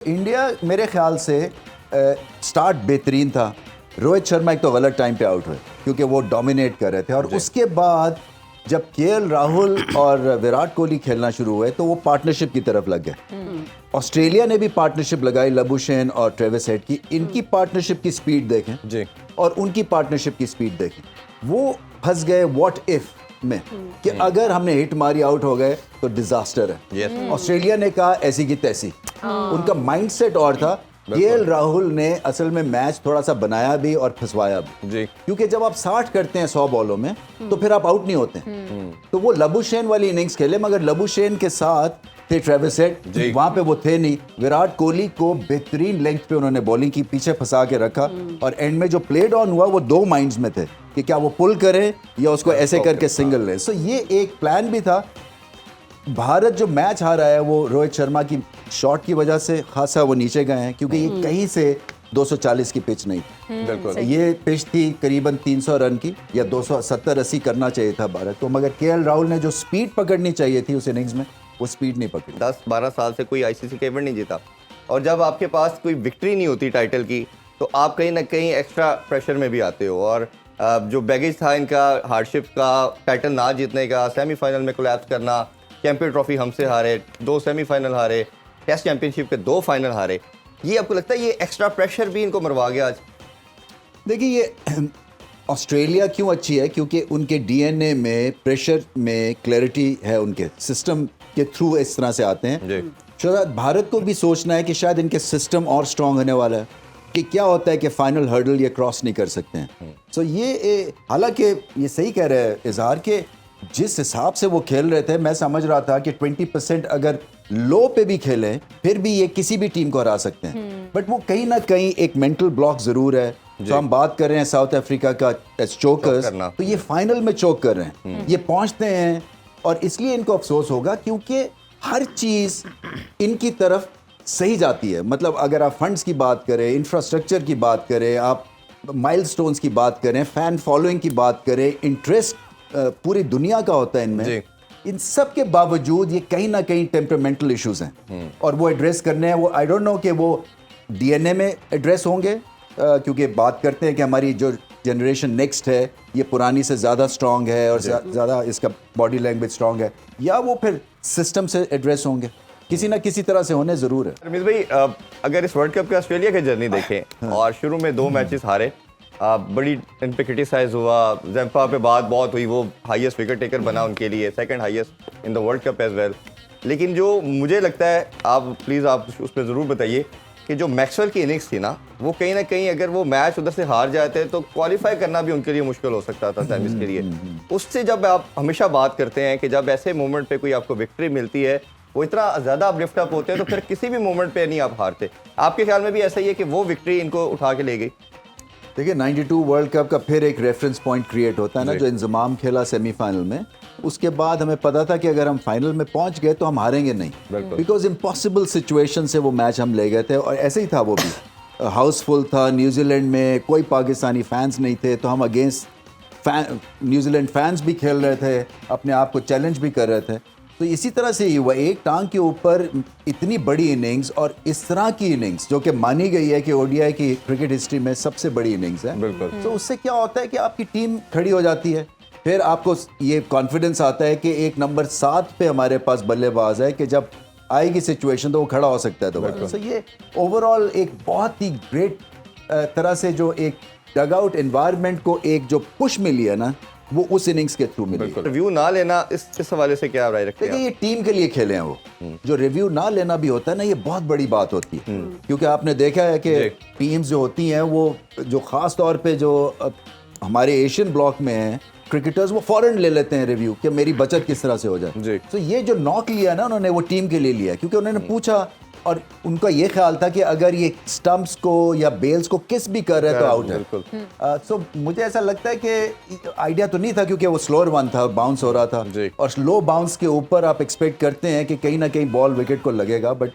India मेरे ख्याल से स्टार्ट बेहतरीन था। रोहित शर्मा एक तो गलत टाइम पे आउट हुए क्योंकि वो डोमिनेट कर रहे थे, और उसके बाद जब केएल राहुल और विराट कोहली खेलना शुरू हुए तो वो पार्टनरशिप की तरफ लग गए। ऑस्ट्रेलिया ने भी पार्टनरशिप लगाई, लबुशेन और ट्रेविस हेड की। इनकी पार्टनरशिप की स्पीड देखें जी, और उनकी पार्टनरशिप की स्पीड देखें। वो फंस गए व्हाट इफ में कि अगर हमने हिट मारी आउट हो गए तो डिजास्टर है। ऑस्ट्रेलिया ने कहा ऐसी की तैसी, उनका माइंडसेट और था। केएल राहुल ने असल में मैच थोड़ा सा बनाया भी और फंसवाया भी जी, क्योंकि जब आप 60 करते हैं 100 बॉलों में तो फिर आप आउट नहीं होते। तो वो लबुशेन वाली इनिंग्स खेले, मगर लबुशेन के साथ थे ट्रेविस हेड, वहां पे वो थे नहीं। विराट कोहली को बेहतरीन लेंथ पे उन्होंने बॉलिंग की, पीछे फंसा के रखा, और एंड में जो प्लेड ऑन हुआ वो दो माइंड्स में थे कि क्या वो पुल करे या उसको ऐसे करके सिंगल ले। सो ये एक प्लान भी था। भारत जो मैच हारा है वो रोहित शर्मा की शॉट की वजह से खासा वो नीचे गए हैं, क्योंकि ये कहीं से 240 की पिच नहीं थी। बिल्कुल, ये पिच थी करीबन 300 रन की, या 270-80 करना चाहिए था भारत को, मगर केएल राहुल ने जो स्पीड पकड़नी चाहिए थी उस इनिंग्स में वो स्पीड नहीं पकड़ी। 10-12 साल से कोई आईसीसी का इवेंट नहीं जीता, और जब आपके पास कोई विक्ट्री नहीं होती टाइटल की तो आप कहीं ना कहीं एक्स्ट्रा प्रेशर में भी आते हो। और जो बैगेज था इनका, हार्डशिप का, टाइटल ना जीतने का, सेमीफाइनल में कोलैप्स करना, चैंपियन ट्रॉफी हमसे हारे, 2 सेमीफाइनल हारे, टेस्ट चैंपियनशिप के 2 फाइनल हारे, ये आपको लगता है ये एक्स्ट्रा प्रेशर भी इनको मरवा गया आज? देखिए, ये ऑस्ट्रेलिया क्यों अच्छी है, क्योंकि उनके डीएनए में प्रेशर में क्लैरिटी है, उनके सिस्टम के थ्रू इस तरह से आते हैं। शायद भारत को भी सोचना है कि शायद इनके सिस्टम और स्ट्रांग होने वाला है, कि क्या होता है कि फाइनल हर्डल ये क्रॉस नहीं कर सकते हैं। सो ये हालांकि ये सही कह रहे हैं इजहार के, जिस हिसाब से वो खेल रहे थे मैं समझ रहा था कि 20% अगर लो पे भी खेलें फिर भी ये किसी भी टीम को हरा सकते हैं। बट वो कहीं ना कहीं एक मेंटल ब्लॉक जरूर है। तो हम बात कर रहे हैं साउथ अफ्रीका का चोकर्स, तो ये फाइनल में चोक कर रहे हैं, ये पहुंचते हैं, और इसलिए इनको अफसोस होगा क्योंकि हर चीज इनकी तरफ सही जाती है। मतलब अगर आप फंड्स की बात करें, इंफ्रास्ट्रक्चर की बात करें, आप माइलस्टोन्स की बात करें, फैन फॉलोइंग की बात करें, इंटरेस्ट पूरी दुनिया का होता है इनमें, इन सब के बावजूद ये कहीं ना कहीं टेम्परामेंटल इश्यूज हैं, और वो एड्रेस करने हैं। वो आई डोंट नो कि वो डीएनए में एड्रेस होंगे, क्योंकि बात करते हैं कि हमारी जो जनरेशन नेक्स्ट है ये पुरानी से ज़्यादा स्ट्रांग है और ज़्यादा इसका बॉडी लैंग्वेज स्ट्रांग है, या वो फिर सिस्टम से एड्रेस होंगे, किसी ना किसी तरह से होने ज़रूर है। रमीज भाई, अगर इस वर्ल्ड कप के ऑस्ट्रेलिया की जर्नी देखें, और शुरू में 2 मैचेस हारे, बड़ी इन पे क्रिटिसाइज हुआ, ज़ैम्पा पे बात बहुत हुई, वो हाईएस्ट विकेट टेकर बना उनके लिए, second highest in the world cup as well. लेकिन जो मुझे लगता है, आप प्लीज़ आप उस पर ज़रूर बताइए कि जो मैक्सवेल की इनिंग्स थी ना, वो कहीं ना कहीं अगर वो मैच उधर से हार जाते तो क्वालिफाई करना भी उनके लिए मुश्किल हो सकता था सेमीज के लिए। उससे जब आप हमेशा बात करते हैं कि जब ऐसे मोमेंट पे कोई आपको विक्ट्री मिलती है, वो इतना ज़्यादा आप लिफ्ट अप होते हैं, तो फिर किसी भी मोमेंट पे नहीं आप हारते। आपके ख्याल में भी ऐसा ही है कि वो विक्ट्री इनको उठा के ले गई? देखिए, 92 वर्ल्ड कप का फिर एक रेफरेंस पॉइंट क्रिएट होता है ना, जो इंजमाम खेला सेमीफाइनल में, उसके बाद हमें पता था कि अगर हम फाइनल में पहुंच गए तो हम हारेंगे नहीं, बिकॉज इम्पॉसिबल सिचुएशन से वो मैच हम ले गए थे, और ऐसे ही था वो भी। हाउसफुल था, न्यूजीलैंड में कोई पाकिस्तानी फैंस नहीं थे, तो हम अगेंस्ट न्यूजीलैंड फैंस भी खेल रहे थे, अपने आप को चैलेंज भी कर रहे थे। तो इसी तरह से ही हुआ, एक टांग के ऊपर इतनी बड़ी इनिंग्स, और इस तरह की इनिंग्स जो कि मानी गई है कि ओडीआई की क्रिकेट हिस्ट्री में सबसे बड़ी इनिंग्स है। बिल्कुल। तो उससे क्या होता है कि आपकी टीम खड़ी हो जाती है, फिर आपको ये कॉन्फिडेंस आता है कि एक नंबर 7 पे हमारे पास बल्लेबाज है कि जब आएगी सिचुएशन तो वो खड़ा हो सकता है दोबारा। तो ये ओवरऑल एक बहुत ही ग्रेट तरह से जो एक डगआउट एनवायरनमेंट को एक जो पुश मिली है ना, वो उस इनिंग्स के थ्रू मिली। रिव्यू ना लेना, इस हवाले से क्या राय रखते हैं? देखिए, ये टीम के लिए खेले हैं वो, जो रिव्यू ना लेना भी होता है ना, ये बहुत बड़ी बात होती है, क्योंकि आपने देखा है कि टीम्स जो होती हैं वो जो खास तौर पे जो हमारे एशियन ब्लॉक में हैं क्रिकेटर्स, वो फौरन ले लेते हैं रिव्यू कि मेरी बचत किस तरह से हो जाए। तो ये जो नॉक लिया ना उन्होंने, वो टीम के लिए लिया, क्योंकि उन्होंने पूछा, और उनका ये ख्याल था कि अगर ये स्टंप्स को या बेल्स को किस भी कर रहे हैं तो आउट है। सो मुझे ऐसा लगता है कि आइडिया तो नहीं था, क्योंकि वो स्लोअर वन था, बाउंस हो रहा था, और स्लो बाउंस के ऊपर आप एक्सपेक्ट करते हैं कि कहीं ना कहीं बॉल विकेट को लगेगा, बट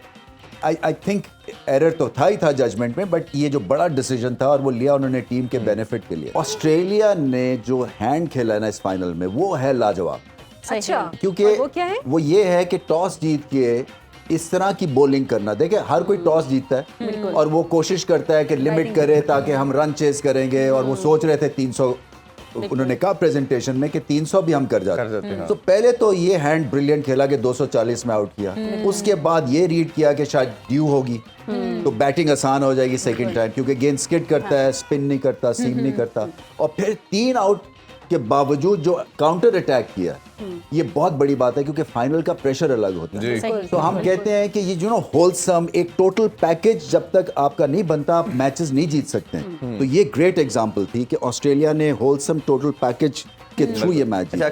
आई थिंक एरर तो था ही था जजमेंट में, बट ये जो बड़ा डिसीजन था और वो लिया उन्होंने टीम के बेनिफिट के लिए। ऑस्ट्रेलिया ने जो हैंड खेला ना इस फाइनल में, वो है लाजवाब। अच्छा, क्योंकि वो क्या है? वो ये है कि टॉस जीत के इस तरह की बॉलिंग करना। देखिए हर कोई टॉस जीतता है और वो कोशिश करता है कि लिमिट करे ताकि हम रन चेस करेंगे, और वो सोच रहे थे 300, उन्होंने कहा प्रेजेंटेशन में कि 300 भी हम कर जाते हैं। तो पहले तो ये हैंड ब्रिलियंट खेला कि 240 में आउट किया, उसके बाद ये रीड किया कि शायद ड्यू होगी तो बैटिंग आसान हो जाएगी सेकंड टाइम, क्योंकि गेंद स्किड करता है, स्पिन नहीं करता, सीम नहीं करता, और फिर 3 आउट के बावजूद जो काउंटर अटैक किया, ये बहुत बड़ी बात है क्योंकि फाइनल का प्रेशर अलग होता है। तो हम कहते हैं कि ये जो ना होलसम एक टोटल पैकेज जब तक आपका नहीं बनता आप मैचेस नहीं जीत सकते हैं। तो ये ग्रेट एग्जांपल थी कि ऑस्ट्रेलिया ने होलसम टोटल पैकेज के थ्रू ये मैच जीता।